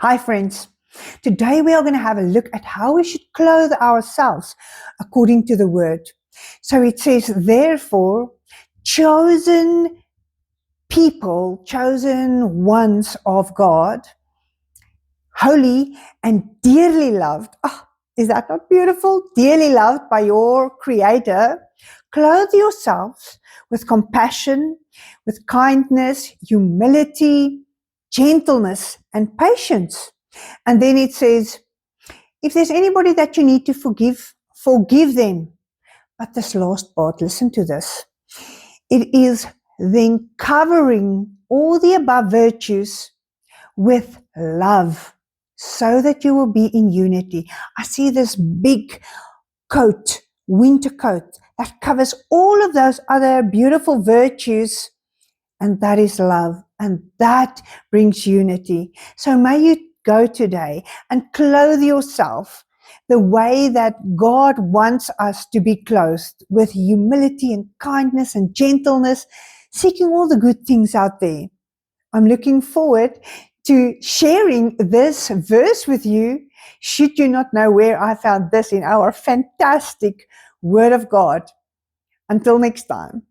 Hi friends, today we are going to have a look at how we should clothe ourselves according to the word. So it says, therefore, chosen people, chosen ones of God, holy and dearly loved. Oh, is that not beautiful? Dearly loved by your Creator. Clothe yourselves with compassion, with kindness, humility, gentleness, and patience. And then it says, if there's anybody that you need to forgive, forgive them. But this last part, listen to this. It is then covering all the above virtues with love, so that you will be in unity. I see this big coat, winter coat, that covers all of those other beautiful virtues, and that is love, and that brings unity. So may you go today and clothe yourself the way that God wants us to be clothed, with humility and kindness and gentleness, seeking all the good things out there. I'm looking forward to sharing this verse with you, should you not know where I found this in our fantastic Word of God. Until next time.